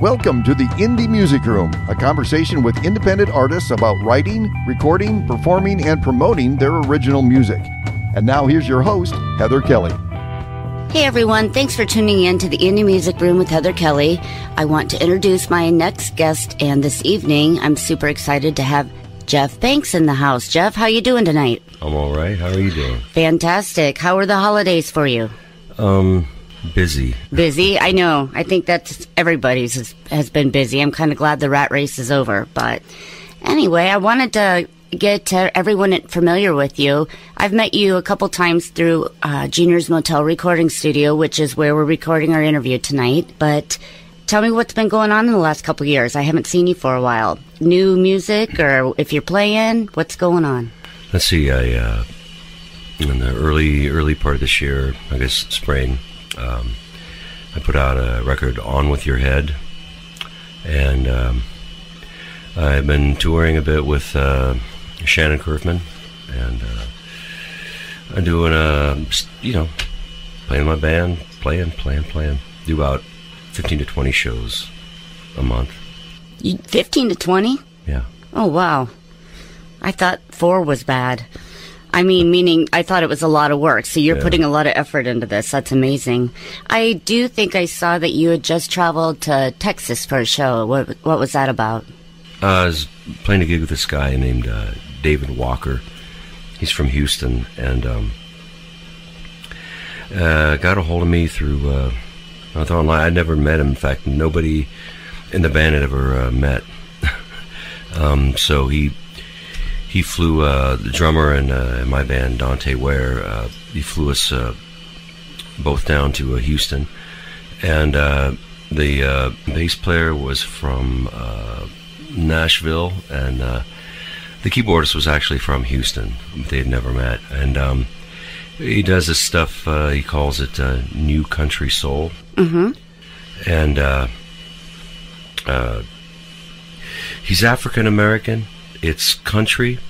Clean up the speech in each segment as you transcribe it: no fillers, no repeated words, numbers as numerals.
Welcome to the Indie Music Room, a conversation with independent artists about writing, recording, performing, and promoting their original music. And now here's your host, Heather Kelly. Hey everyone, thanks for tuning in to the Indie Music Room with Heather Kelly. I want to introduce my next guest, and this evening I'm super excited to have Jeff Banks in the house. Jeff, how you doing tonight? I'm all right. How are you doing? Fantastic. How were the holidays for you? Busy. Busy? I know. I think that's everybody's has been busy. I'm kind of glad the rat race is over. But anyway, I wanted to get everyone familiar with you. I've met you a couple times through Junior's Motel Recording Studio, which is where we're recording our interview tonight. But tell me what's been going on in the last couple of years. I haven't seen you for a while. New music, or if you're playing, what's going on? Let's see. I in the early part of this year, I guess spring, I put out a record, On With Your Head, and I've been touring a bit with Shannon Kurfman, and I'm doing playing my band, playing. Do about 15 to 20 shows a month. 15 to 20? Yeah. Oh, wow. I thought 4 was bad. I mean, meaning I thought it was a lot of work, so you're putting a lot of effort into this. That's amazing. I do think I saw that you had just traveled to Texas for a show. What was that about? I was playing a gig with this guy named David Walker. He's from Houston, and got a hold of me through online. I'd never met him. In fact, nobody in the band had ever met. So he flew the drummer in my band, Dante Ware. He flew us both down to Houston, and the bass player was from Nashville, and the keyboardist was actually from Houston. They had never met, and he does this stuff. He calls it New Country Soul, and he's African American. It's country,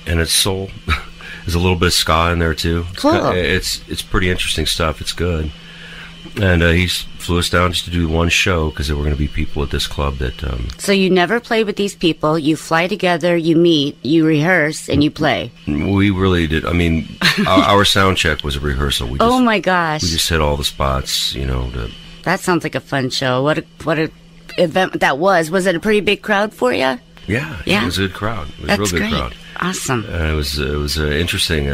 and it's soul. There's a little bit of ska in there too. Cool. It's pretty interesting stuff. It's good. And he flew us down just to do one show because there were going to be people at this club that. So you never play with these people. You fly together. You meet. You rehearse, and you play. We really did. I mean, our sound check was a rehearsal. Oh my gosh! We just hit all the spots. That sounds like a fun show. What a event that was. Was it a pretty big crowd for you? Yeah. It was a good crowd. It was That's a real good great. crowd. Awesome. It was interesting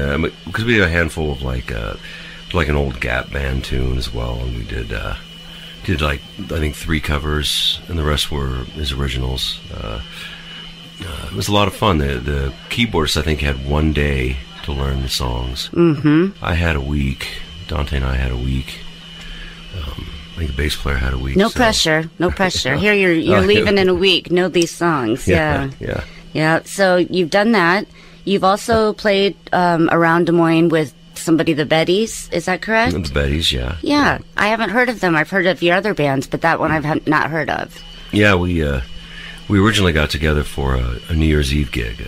because we had a handful of like an old Gap band tune as well, and we did like I think 3 covers, and the rest were his originals. It was a lot of fun. The keyboardist I think had 1 day to learn the songs. Mm-hmm. I had a week. Dante and I had a week. I think the bass player had a week. No pressure. Here you're leaving in a week. Know these songs. Yeah. So you've done that. You've also played around Des Moines with somebody, the Bettys. Is that correct? The Bettys, yeah. Yeah. I haven't heard of them. I've heard of your other bands, but that one I've not heard of. Yeah, we originally got together for a New Year's Eve gig.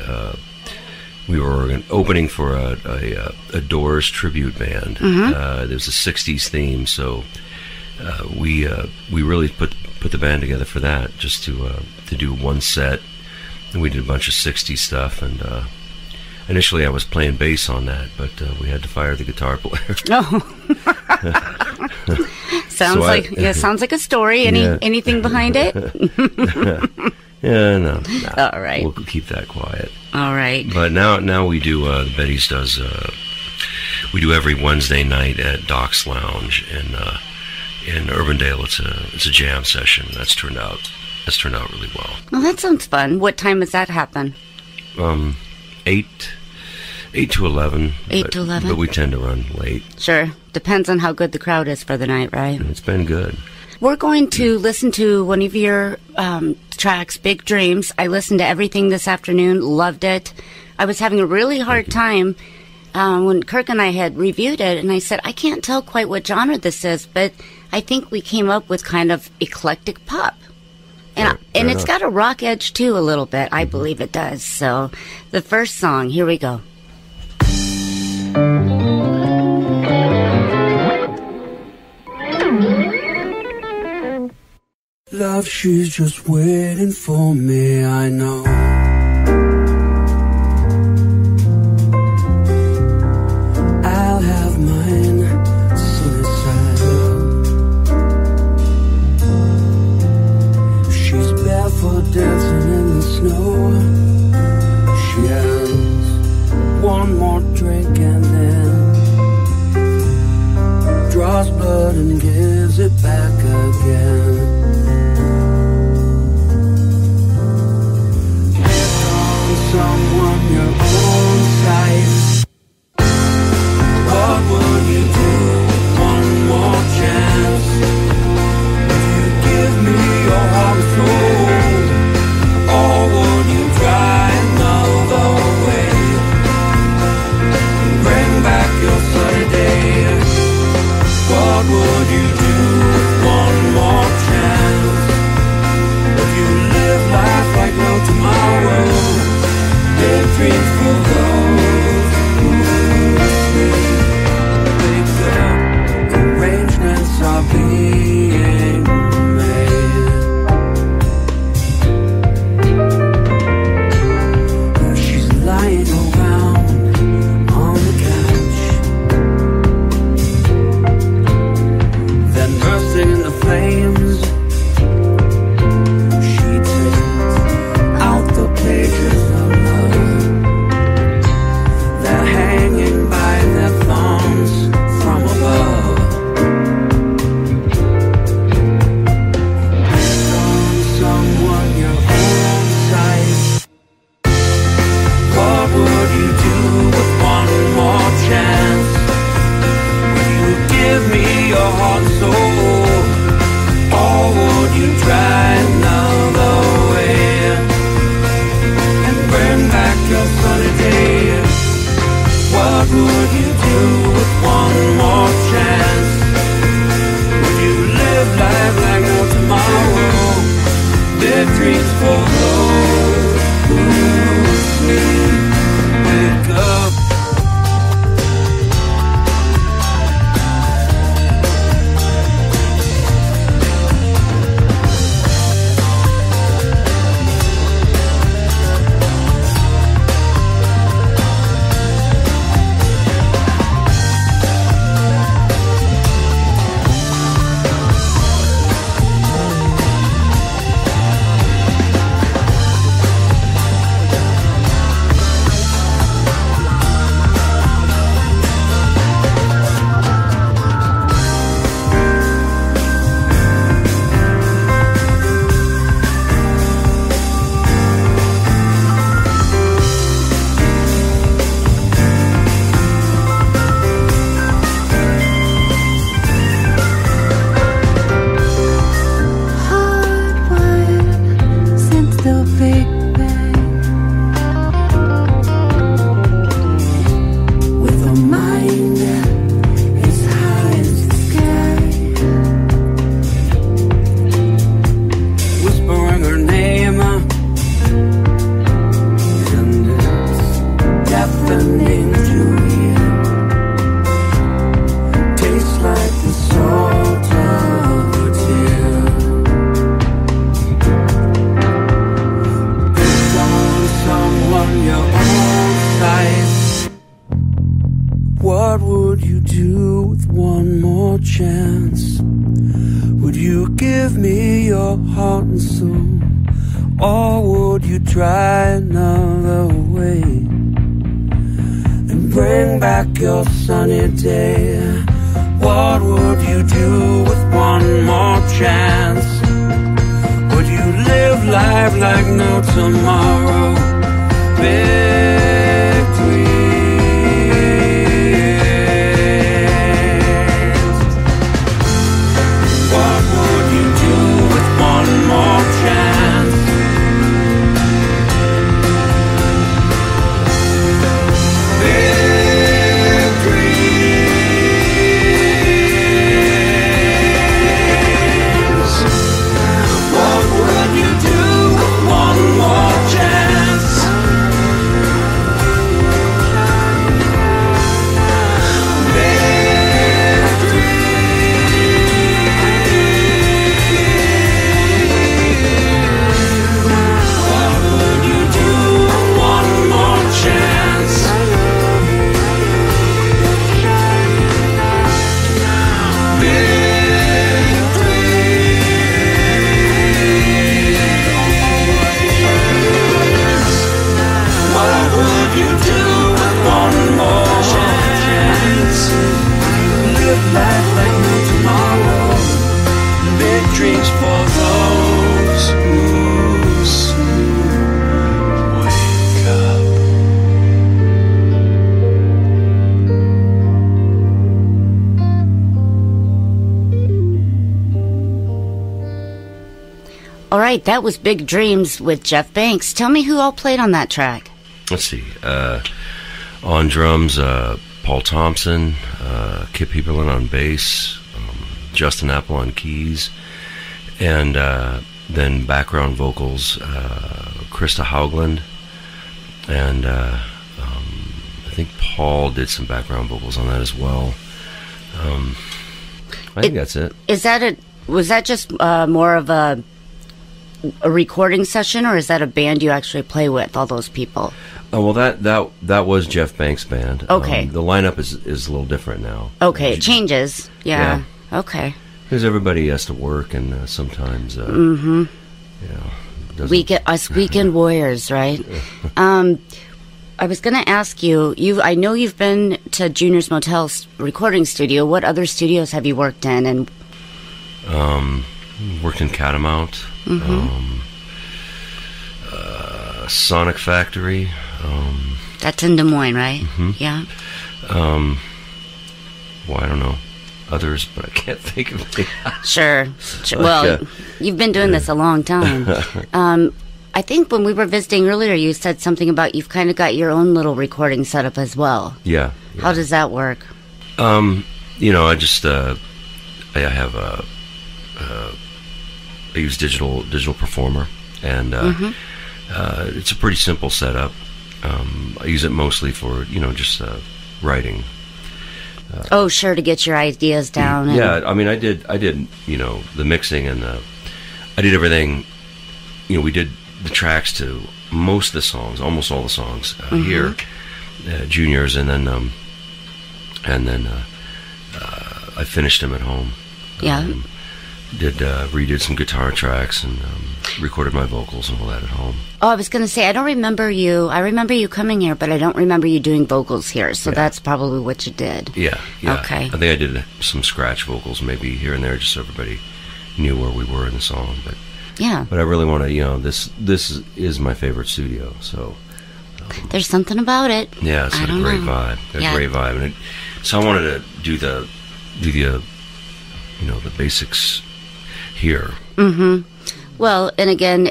We were opening for a Doors tribute band. Mm-hmm. There was a 60s theme, so we really put the band together for that, just to do one set. And we did a bunch of 60s stuff, and initially I was playing bass on that, but we had to fire the guitar player. Sounds like a story. Anything behind it? Yeah, no. All right. We'll keep that quiet. All right. But now we do, the Bettys does, we do every Wednesday night at Doc's Lounge in Urbandale. It's a jam session. That's turned out really well. Well, that sounds fun. What time does that happen? 8 to 11. 8 to 11. But we tend to run late. Sure. Depends on how good the crowd is for the night, right? It's been good. We're going to listen to one of your tracks, Big Dreams. I listened to everything this afternoon, loved it. I was having a really hard time when Kirk and I had reviewed it, and I said, I can't tell quite what genre this is, but I think we came up with kind of eclectic pop. And it's got a rock edge, too, a little bit. I believe it does. So the first song, here we go. love, she's just waiting for me, I know. I'll have mine sunny side up. She's barefoot dancing in the snow. She has one more drink and then draws blood and gives it back again. Someone your own size. What would you do with one more chance? Would you give me your heart and soul, or would you try another way? Bring back your sunny day. What would you do with one more chance? Would you live life like no tomorrow? Big dreams for those who sleep. Wake up, arrangements are being made. She's lying around on the couch, then bursting into flames. She takes out the pages of love. They're hanging by their thumbs from above. Pick on someone your own size. What would you do with one more chance? Would you give me your heart and soul, or would you try another way and bring back your sunny day? What would you do with one more chance? Would you live life like no tomorrow? Big dreams for those who sleep. Wake up. What would you do with one more chance? Would you give me your heart and soul, or would you try another way and bring back your sunny day? What would you do with one more chance? Would you live life like no tomorrow? Victory. What would you do with one more chance? Victory. What would you do with one more chance? All right, that was Big Dreams with Jeff Banks. Tell me who all played on that track. Let's see. On drums, Paul Thompson, Kip Heberlin on bass, Justin Apple on keys, and then background vocals, Krista Haugland, and I think Paul did some background vocals on that as well. I think that's it. Was that just more of a recording session, or is that a band you actually play with, all those people? Well, that was Jeff Banks' band. Okay. The lineup is a little different now. Okay, it changes. Yeah. Okay. Because everybody has to work, and sometimes, weekend warriors, right? I was going to ask you. I know you've been to Junior's Motel's recording studio. What other studios have you worked in? And worked in Catamount, Sonic Factory. That's in Des Moines, right? Mm-hmm. Yeah. Well, I don't know others, but I can't think of it. Sure. Well, you've been doing this a long time. I think when we were visiting earlier, you said something about you've kind of got your own little recording setup as well. Yeah. How does that work? I just I have I use digital Performer, and it's a pretty simple setup. I use it mostly for just writing. Sure, to get your ideas down. Yeah, I mean, I did the mixing, and I did everything. We did the tracks to most of the songs, almost all the songs here, Juniors, and then I finished them at home. Yeah. Redid some guitar tracks and recorded my vocals and all that at home. Oh, I was going to say, I don't remember you. I remember you coming here, but I don't remember you doing vocals here. So that's probably what you did. Yeah. Okay. I think I did some scratch vocals maybe here and there, just so everybody knew where we were in the song. But yeah. But I really want to, this is my favorite studio. So there's something about it. Yeah, it's got a great vibe. Great vibe, and so I wanted to do the the basics here. Mm-hmm. Well, and again,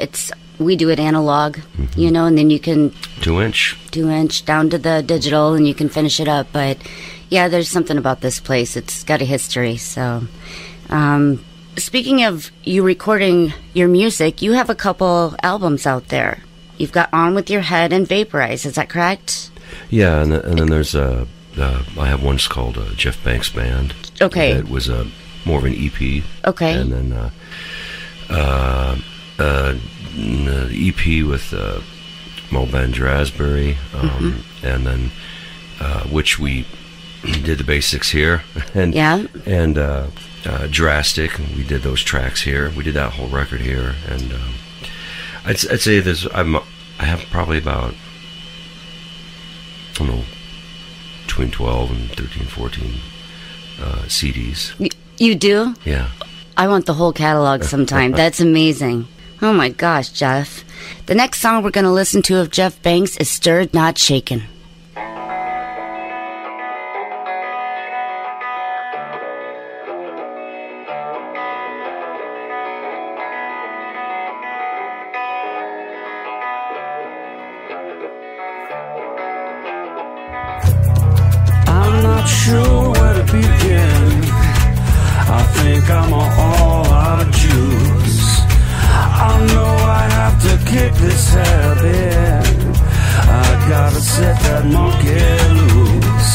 we do it analog, and then you can 2-inch down to the digital, and you can finish it up. But yeah, there's something about this place. It's got a history. So, speaking of you recording your music, you have a couple albums out there. You've got On With Your Head and Vaporize. Is that correct? Yeah, and then there's I have one called Jeff Banks Band. Okay. It was more of an EP. Okay. And then EP with Mo Ben Raspberry, and then which we did the basics here, and Drastic. We did those tracks here. We did that whole record here, and I'd say I have probably about, I don't know, between 12 and 13, 14 CDs. You do? Yeah. I want the whole catalog sometime. That's amazing. Oh my gosh, Jeff. The next song we're going to listen to of Jeff Banks is Stirred Not Shaken. I'm not sure where to begin. I think I'm all out of juice. I know I have to kick this habit. I gotta set that monkey loose.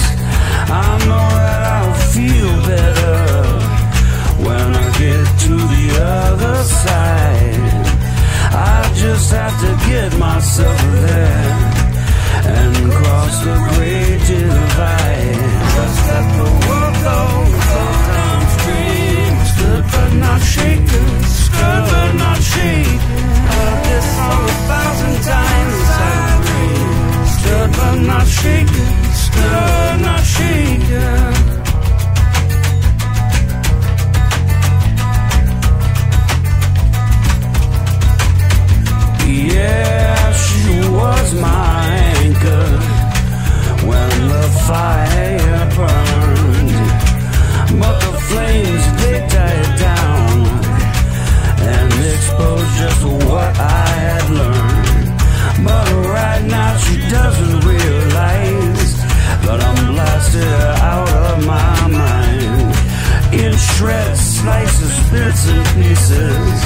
I know that I'll feel better when I get to the other side. I just have to get myself there and cross the great divide. Just let the world go downstream. Stood but not shaken, stood but not shaken. Heard this song 1,000 times I dream. Stood but not shaken, stood stare out of my mind. In shreds, slices, bits and pieces.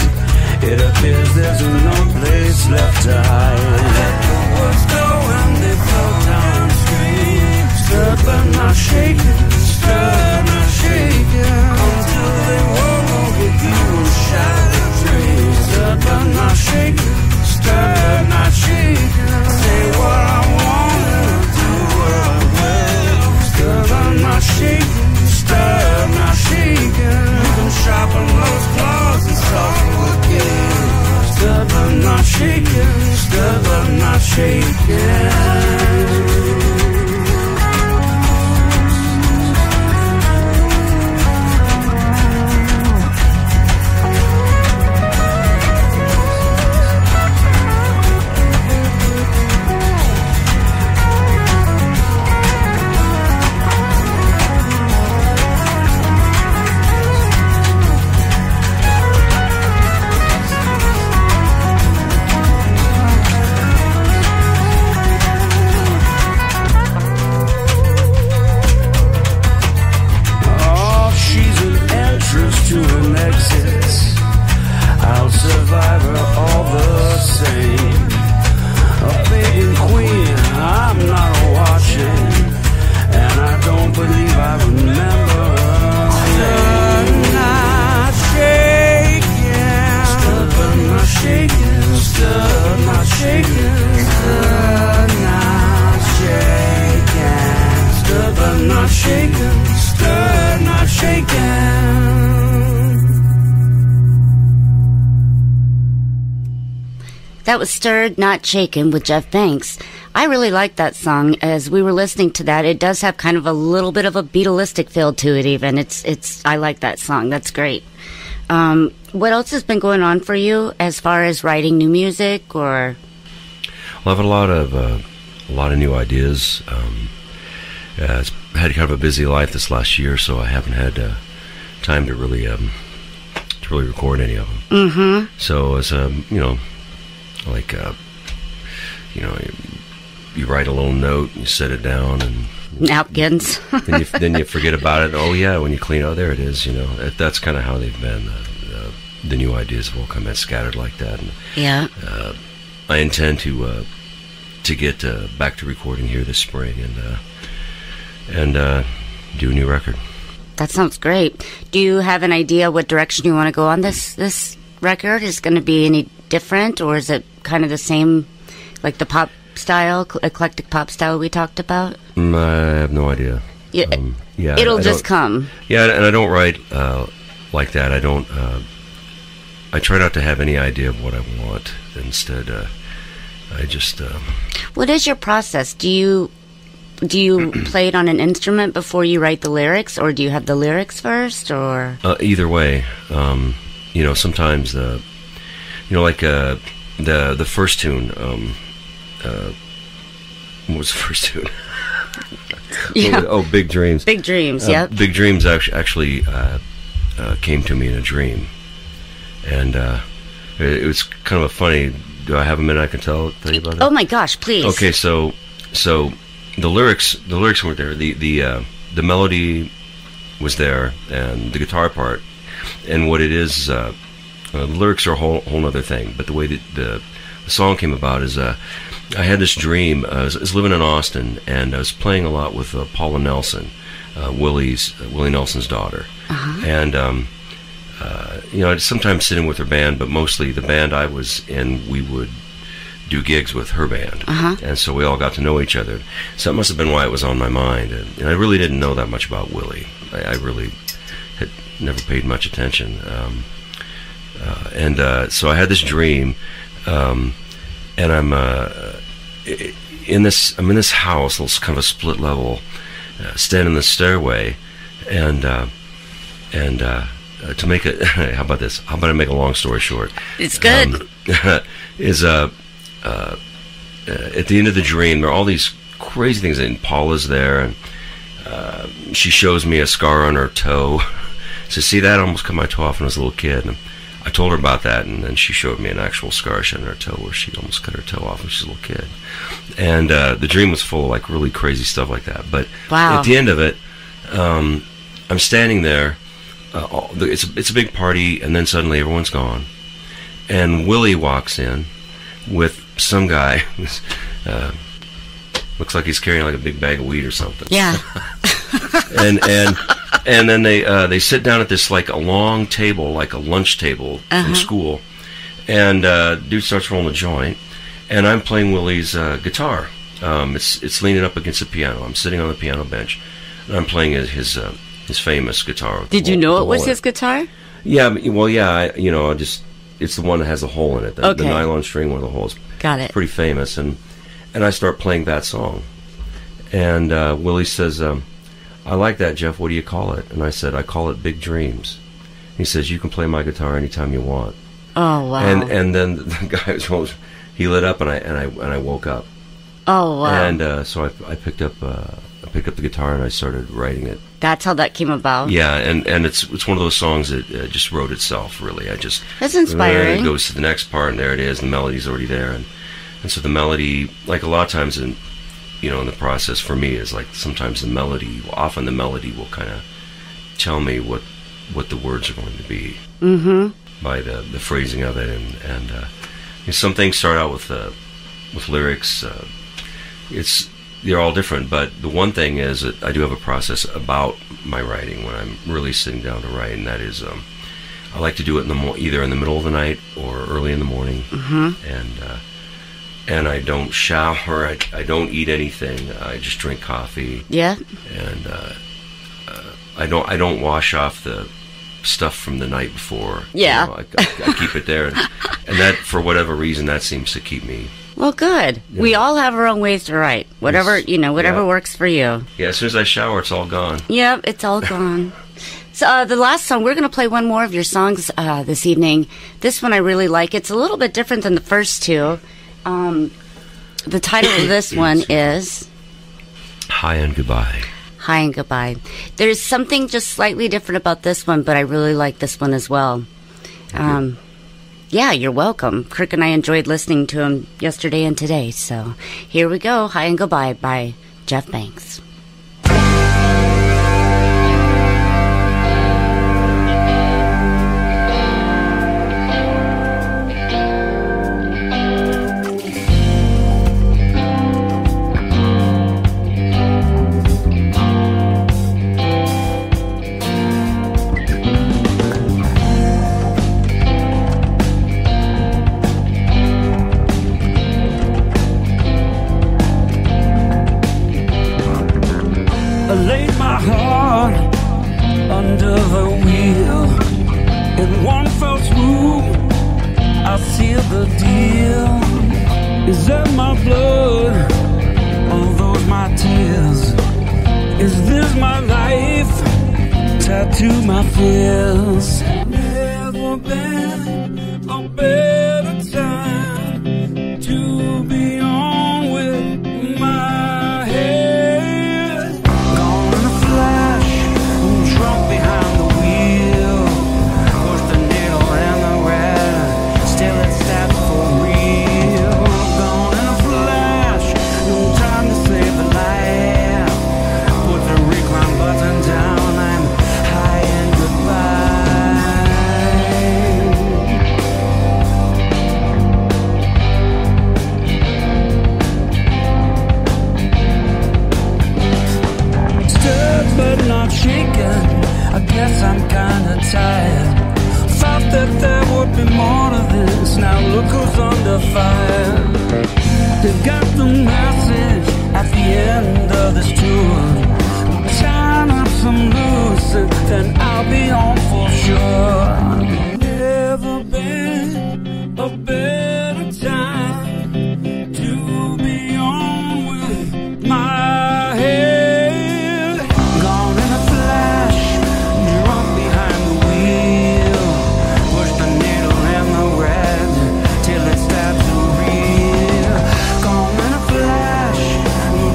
It appears there's no place left to hide. Let the words go and they flow downstream. Stirred but not shaken, stirred not shaken. Until they roll over you and shatter dreams. Stirred but not shaken, stirred not shaken. Say what I want and do what I will. Stirred but not shaken, stirred not shaken. You can sharpen those claws and soften again. Stirred but not shaken, stirred but not shaken. That was Stirred Not Shaken with Jeff Banks. I really like that song. As we were listening to that, it does have kind of a little bit of a Beatlistic feel to it even. I like that song. That's great. What else has been going on for you as far as writing new music or? Well, I've had a lot of new ideas. It's had kind of a busy life this last year, so I haven't had time to really record any of them. Mm-hmm. So as like you write a little note, you set it down, and napkins. then you forget about it. Oh yeah, when you clean, oh there it is. That's kind of how they've been. The new ideas have all come in scattered like that. And, yeah. I intend to get back to recording here this spring and do a new record. That sounds great. Do you have an idea what direction you want to go on this record? Is it going to be any different, or is it kind of the same, like the pop style, eclectic pop style we talked about? I have no idea. Yeah, it'll just come. Yeah, and I don't write like that. I don't. I try not to have any idea of what I want. Instead, I just. What is your process? Do you play it on an instrument before you write the lyrics, or do you have the lyrics first, or? Either way, sometimes like the first tune. What was the first tune? Yeah. Big Dreams. Big Dreams. Yeah. Big Dreams actually came to me in a dream, and it was kind of a funny. Do I have a minute I can tell you about that? Oh my gosh, please. Okay, so the lyrics weren't there. The melody was there, and the guitar part, and what it is, the lyrics are a whole other thing. But the way that the song came about is, I had this dream. I was living in Austin, and I was playing a lot with Paula Nelson, Willie Nelson's daughter, and I'd sometimes sit in with her band, but mostly the band I was in, we would do gigs with her band, and so we all got to know each other. So that must have been why it was on my mind, and I really didn't know that much about Willie. I really had never paid much attention, so I had this dream, and I'm in this house, it's kind of a split level, standing in the stairway, and to make it, how about this? How about I make a long story short? It's good. At the end of the dream, there are all these crazy things, and Paula's there, and she shows me a scar on her toe. So see, that almost cut my toe off when I was a little kid. And I told her about that, and then she showed me an actual scar she had on her toe where she almost cut her toe off when she was a little kid. And the dream was full of like really crazy stuff like that. But wow. At the end of it, I'm standing there. It's a big party, and then suddenly everyone's gone. And Willie walks in with some guy who's looks like he's carrying like a big bag of weed or something. Yeah. and then they sit down at this like a long table, like a lunch table from school, and dude starts rolling a joint, and I'm playing Willie's guitar. It's leaning up against the piano. I'm sitting on the piano bench, and I'm playing his famous guitar. Did you know it was his guitar? Yeah. Well, yeah. It's the one that has a hole in it. The nylon string one of the holes. Got it. It's pretty famous, and I start playing that song, and Willie says, "I like that, Jeff. What do you call it?" And I said, "I call it Big Dreams." He says, "You can play my guitar anytime you want." Oh wow! And then the guy he lit up, and I woke up. Oh wow! And so I picked up the guitar and I started writing it. That's how that came about. Yeah, and it's one of those songs that just wrote itself. Really, that's inspiring. It goes to the next part, and there it is. And the melody's already there, and so the melody, like a lot of times in the process for me is like sometimes often the melody will kind of tell me what the words are going to be by the phrasing of it, and some things start out with lyrics. They're all different, but the one thing is that I do have a process about my writing when I'm really sitting down to write, and that is I like to do it either in the middle of the night or early in the morning, and I don't shower, I don't eat anything, I just drink coffee. Yeah. And I don't wash off the stuff from the night before. Yeah. I keep it there, and that, for whatever reason, that seems to keep me. Well, good. Yeah. We all have our own ways to write. Whatever works for you. Yeah, as soon as I shower, it's all gone. Yep, it's all gone. So the last song, we're going to play one more of your songs this evening. This one I really like. It's a little bit different than the first two. The title of this one is Hi and Goodbye. Hi and Goodbye. There's something just slightly different about this one, but I really like this one as well. Yeah, you're welcome. Kirk and I enjoyed listening to him yesterday and today. So here we go. Hi and Goodbye by Jeff Banks.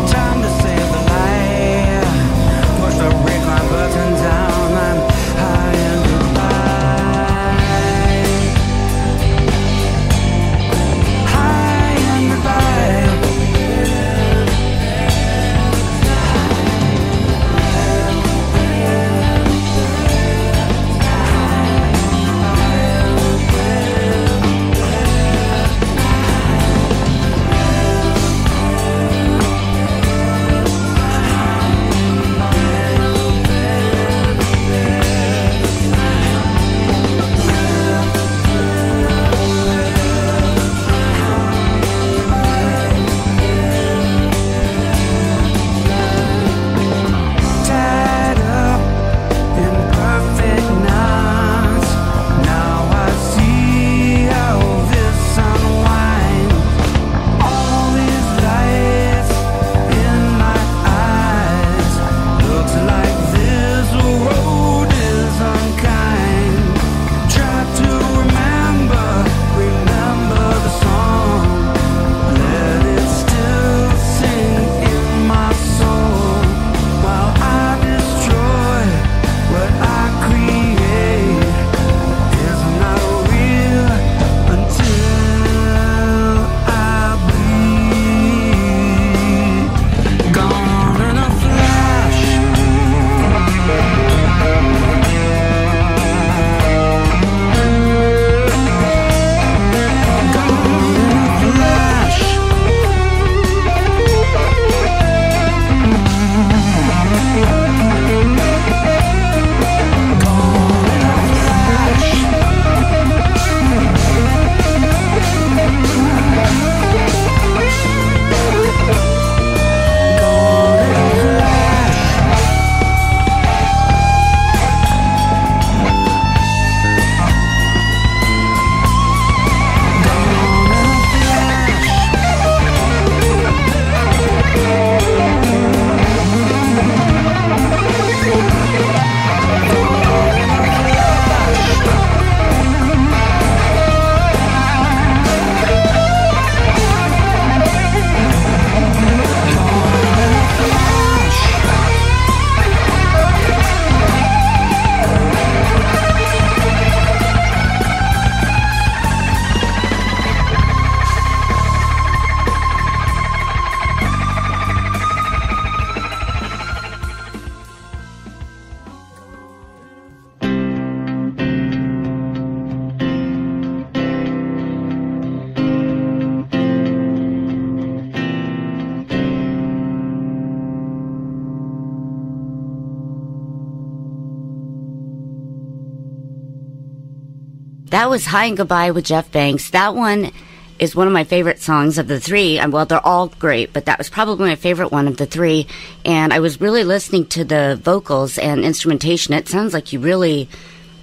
Time to save the light. That was Hi and Goodbye with Jeff Banks. That one is one of my favorite songs of the three. Well, they're all great, but that was probably my favorite one of the three. And I was really listening to the vocals and instrumentation. It sounds like you really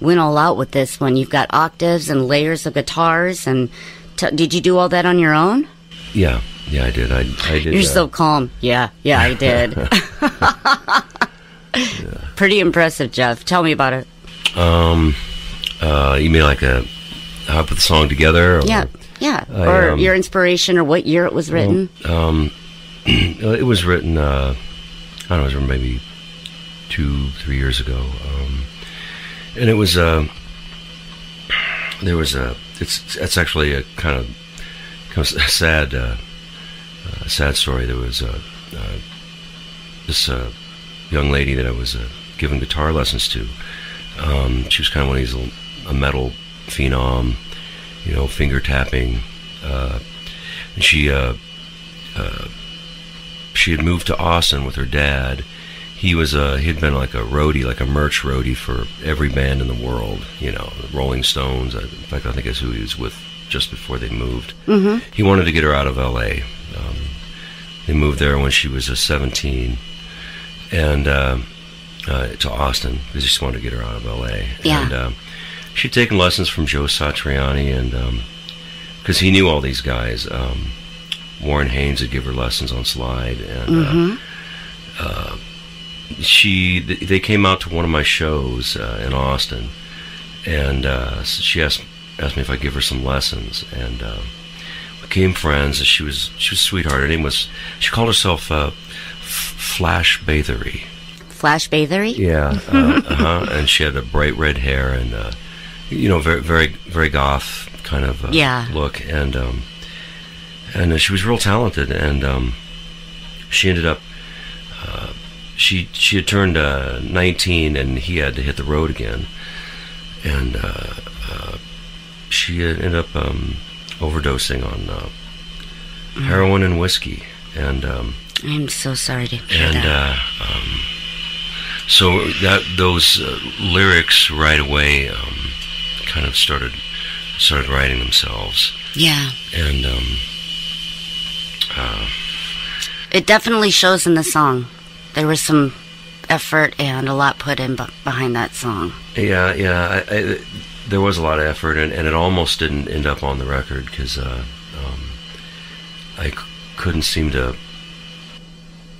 went all out with this one. You've got octaves and layers of guitars. And did you do all that on your own? Yeah, I did. I did. You're so calm. Yeah, I did. Yeah. Pretty impressive, Jeff. Tell me about it. You mean like how I put the song together? Or? Yeah. Or your inspiration, or what year it was written? It was written, I don't know, maybe 2-3 years ago. And it was, it's actually a kind of sad story. There was this young lady that I was giving guitar lessons to. She was kind of one of these a metal phenom, finger tapping, and she had moved to Austin with her dad. He'd been like a roadie, like a merch roadie for every band in the world, the Rolling Stones. In fact, I think that's who he was with just before they moved. Mm-hmm. He wanted to get her out of L.A. They moved there when she was 17, and to Austin, because he just wanted to get her out of L.A. Yeah. And she'd taken lessons from Joe Satriani, and because he knew all these guys. Warren Haynes would give her lessons on slide, and they came out to one of my shows in Austin, and she asked me if I'd give her some lessons, and we became friends. She was a sweetheart. Her name was, she called herself Flash Bathery. Flash Bathery? Yeah, and she had a bright red hair and very, very, very goth kind of look, and she was real talented, and she ended up she had turned 19, and he had to hit the road again, and she had ended up overdosing on heroin and whiskey, and I'm so sorry to hear that. So those lyrics right away kind of started writing themselves. Yeah. And it definitely shows in the song. There was some effort and a lot put in behind that song. Yeah. There was a lot of effort, and it almost didn't end up on the record because I couldn't seem to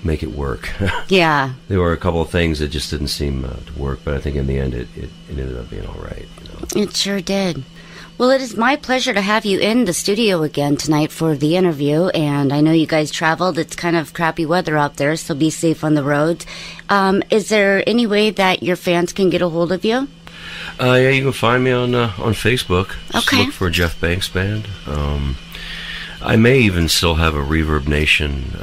make it work. Yeah. There were a couple of things that just didn't seem to work, but I think in the end it ended up being all right. It sure did. Well, it is my pleasure to have you in the studio again tonight for the interview, and I know you guys traveled. It's kind of crappy weather out there, so be safe on the roads. Is there any way that your fans can get a hold of you? Yeah, you can find me on Facebook. Okay. Just look for Jeff Banks Band. I may even still have a Reverb Nation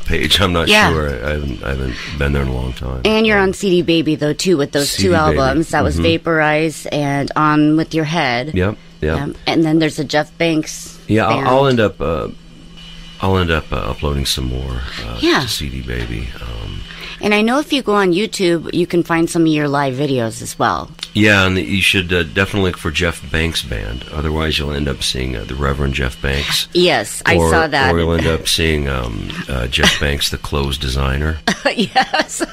page. I'm not sure. I haven't been there in a long time. And you're on CD Baby, though, too, with those CD two albums. Baby. That was Vaporize and On With Your Head. Yep. And then there's a Jeff Banks Yeah, band. I'll end up uploading some more to CD Baby. And I know if you go on YouTube, you can find some of your live videos as well. Yeah, and you should definitely look for Jeff Banks Band. Otherwise, you'll end up seeing the Reverend Jeff Banks. Yes, I saw that. Or you'll end up seeing Jeff Banks, the clothes designer. Yes.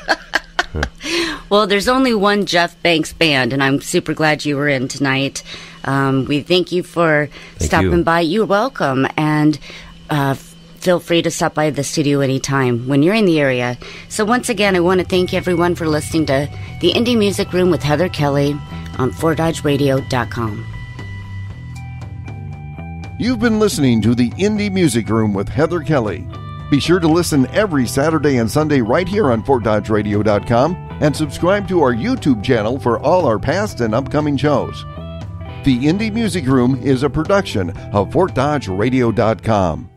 Well, there's only one Jeff Banks Band, and I'm super glad you were in tonight. We thank you for stopping by. You're welcome. And feel free to stop by the studio anytime when you're in the area. So once again, I want to thank everyone for listening to the Indie Music Room with Heather Kelly on FortDodgeRadio.com. You've been listening to the Indie Music Room with Heather Kelly. Be sure to listen every Saturday and Sunday right here on FortDodgeRadio.com and subscribe to our YouTube channel for all our past and upcoming shows. The Indie Music Room is a production of FortDodgeRadio.com.